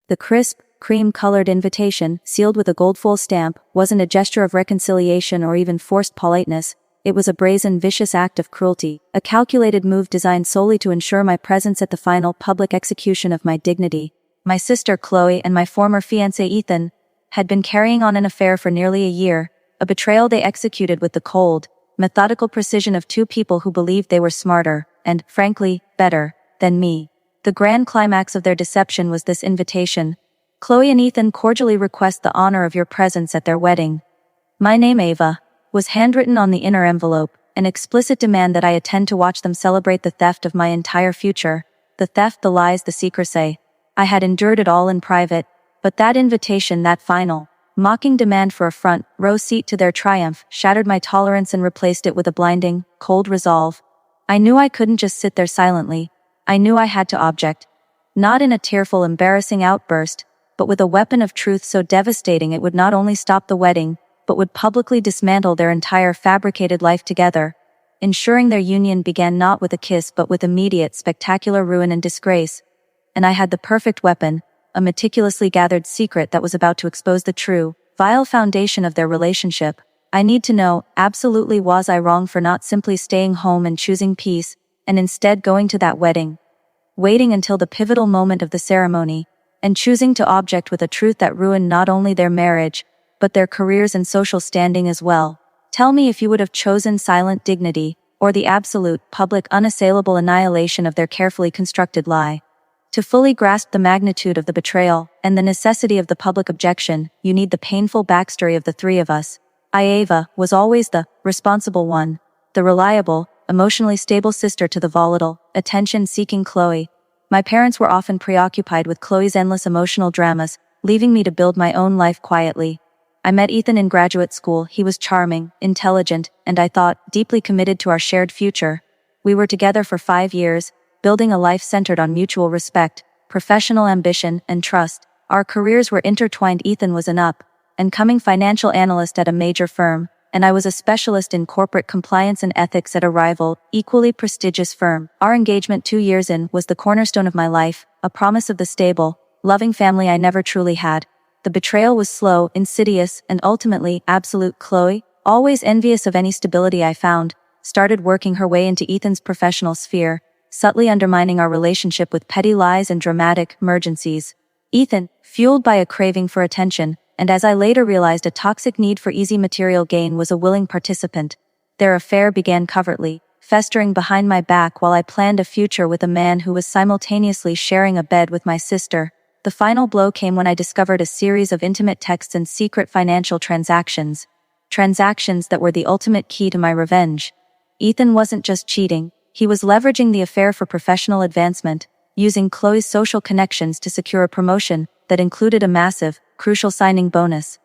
The crisp, cream-colored invitation, sealed with a gold foil stamp, wasn't a gesture of reconciliation or even forced politeness. It was a brazen, vicious act of cruelty, a calculated move designed solely to ensure my presence at the final, public execution of my dignity. My sister Chloe and my former fiancé Ethan had been carrying on an affair for nearly a year, a betrayal they executed with the cold, methodical precision of two people who believed they were smarter, and, frankly, better, than me. The grand climax of their deception was this invitation. Chloe and Ethan cordially request the honor of your presence at their wedding. My name, Ava, was handwritten on the inner envelope, an explicit demand that I attend to watch them celebrate the theft of my entire future. The theft, the lies, the secrecy. I had endured it all in private, but that invitation, that final, mocking demand for a front row seat to their triumph, shattered my tolerance and replaced it with a blinding, cold resolve. I knew I couldn't just sit there silently. I knew I had to object. Not in a tearful, embarrassing outburst, but with a weapon of truth so devastating it would not only stop the wedding, but would publicly dismantle their entire fabricated life together, ensuring their union began not with a kiss but with immediate, spectacular ruin and disgrace. And I had the perfect weapon, a meticulously gathered secret that was about to expose the true, vile foundation of their relationship. I need to know, absolutely, was I wrong for not simply staying home and choosing peace, and instead going to that wedding, waiting until the pivotal moment of the ceremony, and choosing to object with a truth that ruined not only their marriage, but their careers and social standing as well. Tell me if you would have chosen silent dignity, or the absolute, public, unassailable annihilation of their carefully constructed lie. To fully grasp the magnitude of the betrayal, and the necessity of the public objection, you need the painful backstory of the three of us. Ava was always the responsible one, the reliable, emotionally stable sister to the volatile, attention-seeking Chloe. My parents were often preoccupied with Chloe's endless emotional dramas, leaving me to build my own life quietly. I met Ethan in graduate school. He was charming, intelligent, and I thought, deeply committed to our shared future. We were together for 5 years, building a life centered on mutual respect, professional ambition, and trust. Our careers were intertwined. Ethan was an up-and-coming financial analyst at a major firm, and I was a specialist in corporate compliance and ethics at a rival, equally prestigious firm. Our engagement 2 years in was the cornerstone of my life, a promise of the stable, loving family I never truly had. The betrayal was slow, insidious, and ultimately absolute. Chloe, always envious of any stability I found, started working her way into Ethan's professional sphere, subtly undermining our relationship with petty lies and dramatic emergencies. Ethan, fueled by a craving for attention, and as I later realized a toxic need for easy material gain, was a willing participant. Their affair began covertly, festering behind my back while I planned a future with a man who was simultaneously sharing a bed with my sister. The final blow came when I discovered a series of intimate texts and secret financial transactions. Transactions that were the ultimate key to my revenge. Ethan wasn't just cheating, he was leveraging the affair for professional advancement, using Chloe's social connections to secure a promotion that included a massive, crucial signing bonus.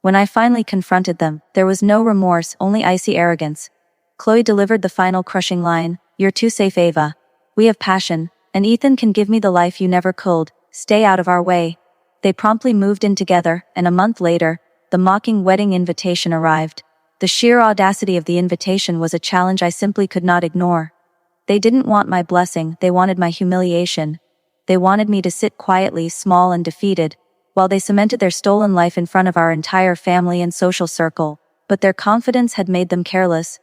When I finally confronted them, there was no remorse, only icy arrogance. Chloe delivered the final crushing line, "You're too safe, Ava. We have passion, and Ethan can give me the life you never could. Stay out of our way." They promptly moved in together, and a month later, the mocking wedding invitation arrived. The sheer audacity of the invitation was a challenge I simply could not ignore. They didn't want my blessing, they wanted my humiliation. They wanted me to sit quietly, small and defeated, while they cemented their stolen life in front of our entire family and social circle. But their confidence had made them careless.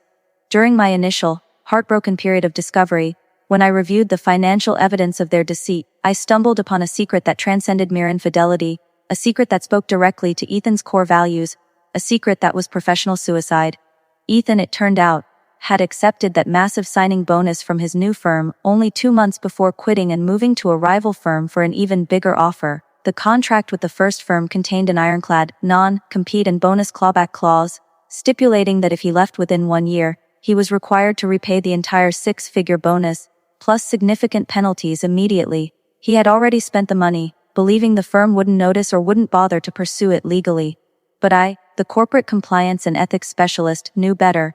During my initial, heartbroken period of discovery, when I reviewed the financial evidence of their deceit, I stumbled upon a secret that transcended mere infidelity, a secret that spoke directly to Ethan's core values, a secret that was professional suicide. Ethan, it turned out, had accepted that massive signing bonus from his new firm only 2 months before quitting and moving to a rival firm for an even bigger offer. The contract with the first firm contained an ironclad, non-compete and bonus clawback clause, stipulating that if he left within 1 year, he was required to repay the entire 6-figure bonus, plus significant penalties immediately. He had already spent the money, believing the firm wouldn't notice or wouldn't bother to pursue it legally. But I, the corporate compliance and ethics specialist, knew better.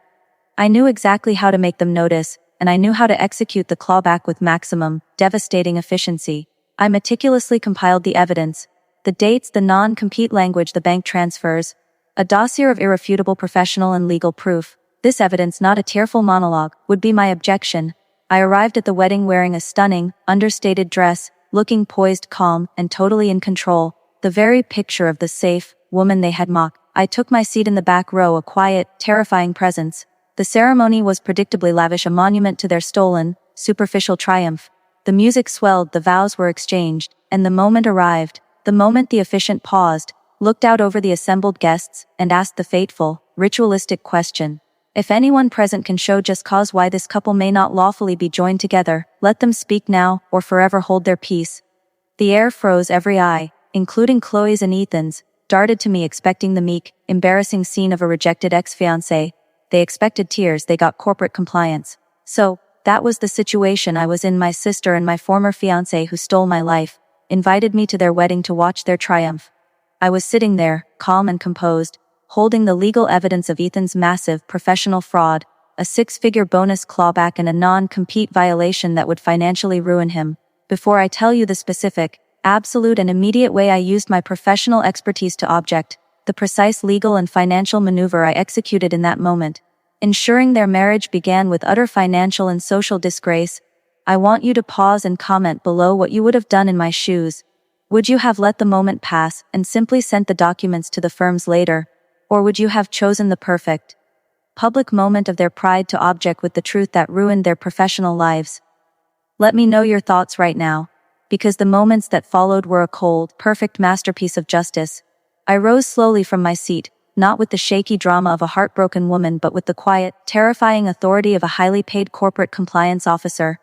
I knew exactly how to make them notice, and I knew how to execute the clawback with maximum, devastating efficiency. I meticulously compiled the evidence, the dates, the non-compete language, the bank transfers, a dossier of irrefutable professional and legal proof. This evidence, not a tearful monologue, would be my objection. I arrived at the wedding wearing a stunning, understated dress, looking poised, calm, and totally in control, the very picture of the safe woman they had mocked. I took my seat in the back row, a quiet, terrifying presence. The ceremony was predictably lavish, a monument to their stolen, superficial triumph. The music swelled, the vows were exchanged, and the moment arrived, the moment the officiant paused, looked out over the assembled guests, and asked the fateful, ritualistic question. If anyone present can show just cause why this couple may not lawfully be joined together, let them speak now, or forever hold their peace. The air froze, every eye, including Chloe's and Ethan's, darted to me expecting the meek, embarrassing scene of a rejected ex-fiancé. They expected tears, they got corporate compliance. So, that was the situation I was in. My sister and my former fiancé who stole my life, invited me to their wedding to watch their triumph. I was sitting there, calm and composed, holding the legal evidence of Ethan's massive, professional fraud, a 6-figure bonus clawback and a non-compete violation that would financially ruin him. Before I tell you the specific, absolute and immediate way I used my professional expertise to object, the precise legal and financial maneuver I executed in that moment, ensuring their marriage began with utter financial and social disgrace, I want you to pause and comment below what you would have done in my shoes. Would you have let the moment pass and simply sent the documents to the firms later? Or would you have chosen the perfect, public moment of their pride to object with the truth that ruined their professional lives? Let me know your thoughts right now, because the moments that followed were a cold, perfect masterpiece of justice. I rose slowly from my seat, not with the shaky drama of a heartbroken woman but with the quiet, terrifying authority of a highly paid corporate compliance officer.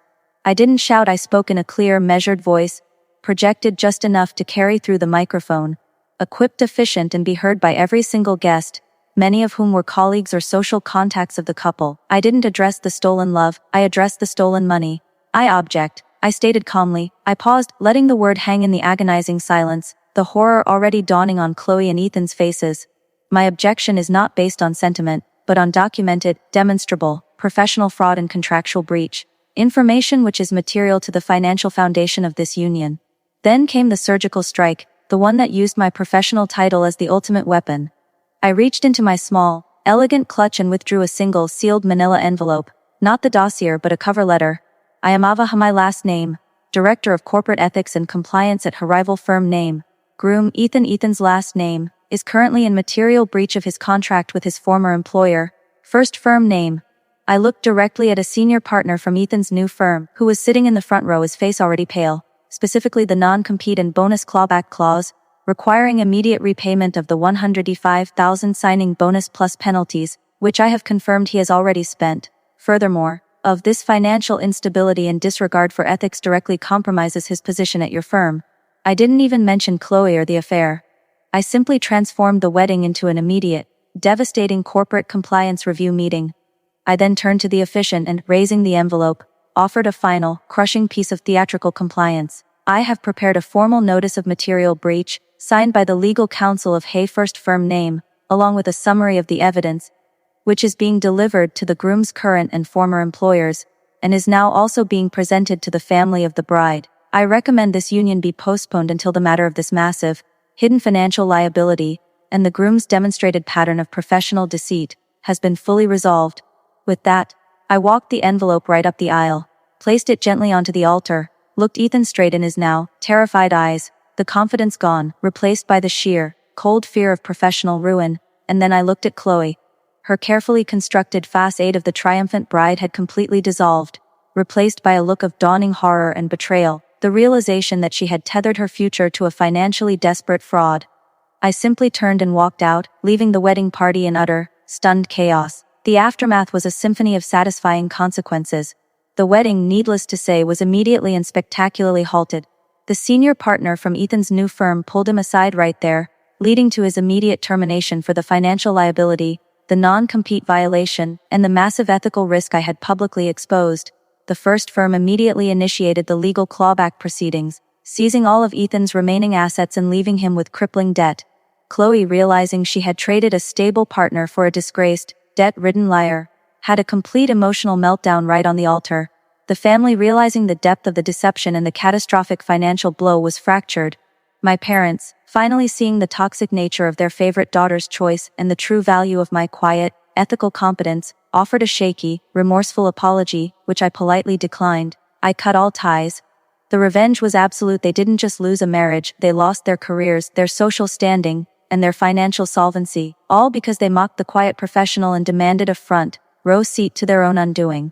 I didn't shout, I spoke in a clear, measured voice, projected just enough to carry through the microphone, equipped, efficient, and be heard by every single guest, many of whom were colleagues or social contacts of the couple. I didn't address the stolen love, I addressed the stolen money. I object, I stated calmly. I paused, letting the word hang in the agonizing silence, the horror already dawning on Chloe and Ethan's faces. My objection is not based on sentiment, but on documented, demonstrable, professional fraud and contractual breach, information which is material to the financial foundation of this union. Then came the surgical strike, the one that used my professional title as the ultimate weapon. I reached into my small, elegant clutch and withdrew a single sealed manila envelope, not the dossier but a cover letter. I am Avaha, my last name, Director of Corporate Ethics and Compliance at her rival firm name. Groom Ethan. Ethan's last name is currently in material breach of his contract with his former employer. First firm name. I looked directly at a senior partner from Ethan's new firm, who was sitting in the front row, his face already pale, specifically the non-compete and bonus clawback clause, requiring immediate repayment of the $185,000 signing bonus plus penalties, which I have confirmed he has already spent. Furthermore, of this financial instability and disregard for ethics directly compromises his position at your firm. I didn't even mention Chloe or the affair. I simply transformed the wedding into an immediate, devastating corporate compliance review meeting. I then turned to the officiant and, raising the envelope, offered a final, crushing piece of theatrical compliance. I have prepared a formal notice of material breach, signed by the legal counsel of Hay First Firm name, along with a summary of the evidence, which is being delivered to the groom's current and former employers, and is now also being presented to the family of the bride. I recommend this union be postponed until the matter of this massive, hidden financial liability, and the groom's demonstrated pattern of professional deceit, has been fully resolved. With that, I walked the envelope right up the aisle, placed it gently onto the altar, looked Ethan straight in his now terrified eyes, the confidence gone, replaced by the sheer, cold fear of professional ruin, and then I looked at Chloe. Her carefully constructed facade of the triumphant bride had completely dissolved, replaced by a look of dawning horror and betrayal, the realization that she had tethered her future to a financially desperate fraud. I simply turned and walked out, leaving the wedding party in utter, stunned chaos. The aftermath was a symphony of satisfying consequences. The wedding, needless to say, was immediately and spectacularly halted. The senior partner from Ethan's new firm pulled him aside right there, leading to his immediate termination for the financial liability, the non-compete violation, and the massive ethical risk I had publicly exposed. The first firm immediately initiated the legal clawback proceedings, seizing all of Ethan's remaining assets and leaving him with crippling debt. Chloe, realizing she had traded a stable partner for a disgraced, debt-ridden liar, had a complete emotional meltdown right on the altar. The family, realizing the depth of the deception and the catastrophic financial blow, was fractured. My parents, finally seeing the toxic nature of their favorite daughter's choice and the true value of my quiet, ethical competence, offered a shaky, remorseful apology, which I politely declined. I cut all ties. The revenge was absolute. They didn't just lose a marriage, they lost their careers, their social standing, and their financial solvency, all because they mocked the quiet professional and demanded a front row seat to their own undoing.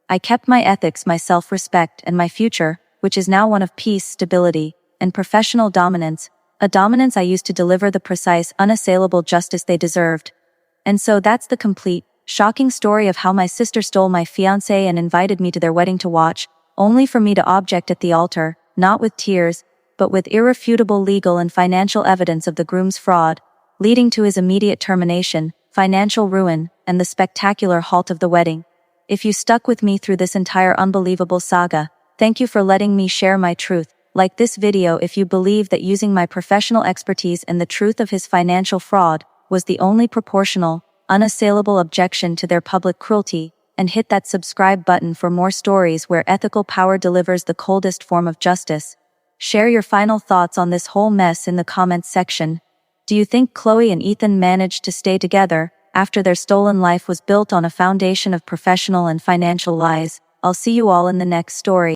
I kept my ethics, my self-respect, and my future, which is now one of peace, stability, and professional dominance, a dominance I used to deliver the precise, unassailable justice they deserved. And so that's the complete, shocking story of how my sister stole my fiancé and invited me to their wedding to watch, only for me to object at the altar, not with tears, but with irrefutable legal and financial evidence of the groom's fraud, leading to his immediate termination, financial ruin, and the spectacular halt of the wedding. If you stuck with me through this entire unbelievable saga, thank you for letting me share my truth. Like this video if you believe that using my professional expertise and the truth of his financial fraud was the only proportional, unassailable objection to their public cruelty, and hit that subscribe button for more stories where ethical power delivers the coldest form of justice. Share your final thoughts on this whole mess in the comments section. Do you think Chloe and Ethan managed to stay together after their stolen life was built on a foundation of professional and financial lies? I'll see you all in the next story.